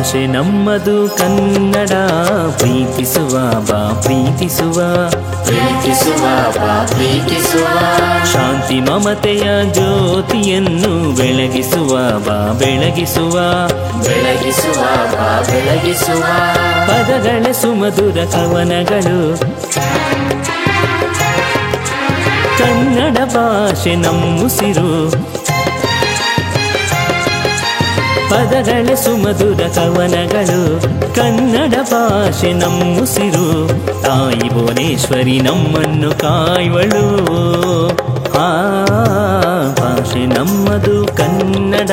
ಭಾಷೆ ನಮ್ಮದು ಕನ್ನಡ, ಪ್ರೀತಿಸುವ ಬಾ ಪ್ರೀತಿಸುವ, ಪ್ರೀತಿಸುವ ಬಾ ಪ್ರೀತಿಸುವ. ಶಾಂತಿ ಮಮತೆಯ ಜ್ಯೋತಿಯನ್ನು ಬೆಳಗಿಸುವ ಬಾ ಬೆಳಗಿಸುವ, ಬೆಳಗಿಸುವ ಬಾ ಬೆಳಗಿಸುವ. ಪದಗಳ ಸುಮಧುರ ಕವನಗಳು, ಕನ್ನಡ ಭಾಷೆ ನಮ್ಮುಸಿರು. ಪದಗಳ ಸುಮಧುರ ಕವನಗಳು, ಕನ್ನಡ ಭಾಷೆ ನಮ್ಮುಸಿರು. ತಾಯಿ ಭುವನೇಶ್ವರಿ ನಮ್ಮನ್ನು ಕಾಯುವಳು. ಆ ಭಾಷೆ ನಮ್ಮದು ಕನ್ನಡ,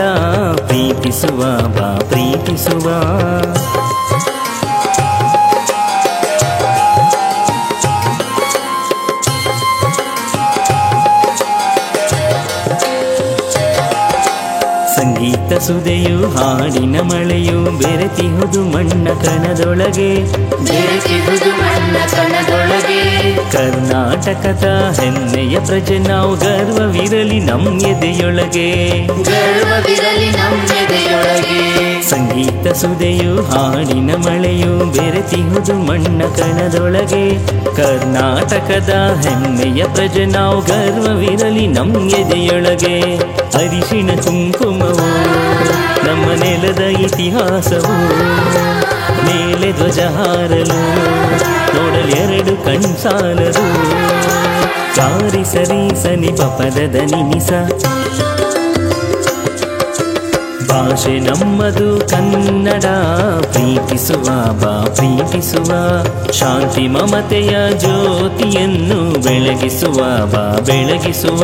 ಪ್ರೀತಿಸುವ ಬಾ ಪ್ರೀತಿಸುವ. ಸಂಗೀತ ಸುದೆಯು ಹಾಡಿನ ಮಳೆಯು ಬೆರೆತಿಹುದು ಮಣ್ಣ ಕಣದೊಳಗೆ, ಬೆರೆತಿಹುದು ಮಣ್ಣ ಕಣದೊಳಗೆ. ಕರ್ನಾಟಕದ ಹೆಮ್ಮೆಯ ಪ್ರಜೆ ನಾವು, ಗರ್ವವಿರಲಿ ನಮ್ಮ ಎದೆಯೊಳಗೆ, ಗರ್ವವಿರಲಿ ನಮ್ಮ ಎದೆಯೊಳಗೆ. ಸಂಗೀತ ಸುದೆಯು ಹಾಡಿನ ಮಳೆಯು ಬೆರೆತಿಹುದು ಮಣ್ಣ ಕಣದೊಳಗೆ. ಕರ್ನಾಟಕದ ಹೆಮ್ಮೆಯ ಪ್ರಜೆ ನಾವು, ಗರ್ವವಿರಲಿ ನಮ್ಮ ಎದೆಯೊಳಗೆ. ಅರಿಶಿಣ ಕುಂಕುಮವು ನಮ್ಮ ನೆಲದ ಇತಿಹಾಸವು, ಮೇಲೆ ಧ್ವಜ ಹಾರಲು ನೋಡಲು ಎರಡು ಕಣ್ಸಾಲದು. ಸಾರಿ ಸರಿ ಸನಿ ಪಪದ ನಿನಿಸ. ಭಾಷೆ ನಮ್ಮದು ಕನ್ನಡ, ಪ್ರೀತಿಸುವ ಬಾ ಪ್ರೀತಿಸುವ, ಶಾಂತಿ ಮಮತೆಯ ಜ್ಯೋತಿಯನ್ನು ಬೆಳಗಿಸುವ ಬಾ ಬೆಳಗಿಸುವ.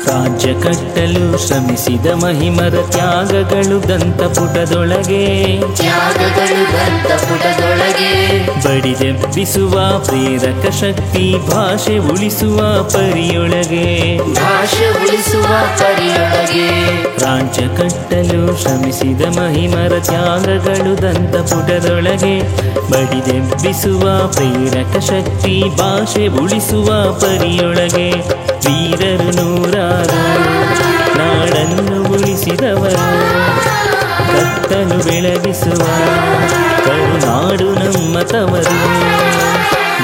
ರಾಜ್ಯ ಕಟ್ಟಲು ಶ್ರಮಿಸಿದ ಮಹಿಮರ ತ್ಯಾಗಗಳು ದಂತಪುಟದೊಳಗೆ, ತ್ಯಾಗಗಳು ದಂತಪುಟದೊಳಗೆ. ಬಡಿದೆಬ್ಬಿಸುವ ಪ್ರೇರಕ ಶಕ್ತಿ ಭಾಷೆ ಉಳಿಸುವ ಪರಿಯೊಳಗೆ, ಭಾಷೆ ಉಳಿಸುವ ಪರಿಯೊಳಗೆ. ರಾಜ್ಯ ಕಟ್ಟಲು ಶ್ರಮಿಸಿದ ಮಹಿಮರ ತ್ಯಾಗಗಳು ದಂತಪುಟದೊಳಗೆ, ಬಡಿದೆಬ್ಬಿಸುವ ಪ್ರೇರಕ ಶಕ್ತಿ ಭಾಷೆ ಉಳಿಸುವ ಪರಿಯೊಳಗೆ. ವೀರರು ನೂರಾರು ನಾಡನ್ನು ಉಳಿಸಿದವರು, ಕತ್ತಲು ಬೆಳಗಿಸುವ ಕರುನಾಡು ನಮ್ಮ ತವರು.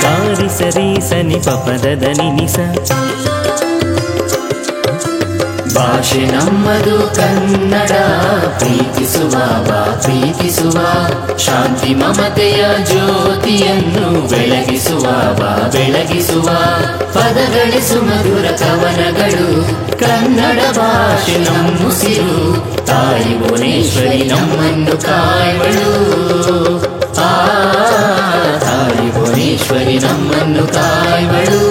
ದಾರಿ ಸರಿ ಸನಿ ಪಪದ ನಿನಿಸ. ಭಾಷೆ ನಮ್ಮದು ಕನ್ನಡ, ಪ್ರೀತಿಸುವ ಬಾ ಪ್ರೀತಿಸುವ, ಶಾಂತಿ ಮಮತೆಯ ಜ್ಯೋತಿಯನ್ನು ಬೆಳಗಿಸುವ ಬಾ ಬೆಳಗಿಸುವ. ಪದಗಳ ಸುಮಧುರ ಕವನಗಳು, ಕನ್ನಡ ಭಾಷೆ ನಮ್ಮುಸಿರು. ತಾಯಿ ಭುವನೇಶ್ವರಿ ನಮ್ಮನ್ನು ಕಾಯುವಳು. ಆ ತಾಯಿ ಭುವನೇಶ್ವರಿ ನಮ್ಮನ್ನು ಕಾಯುವಳು.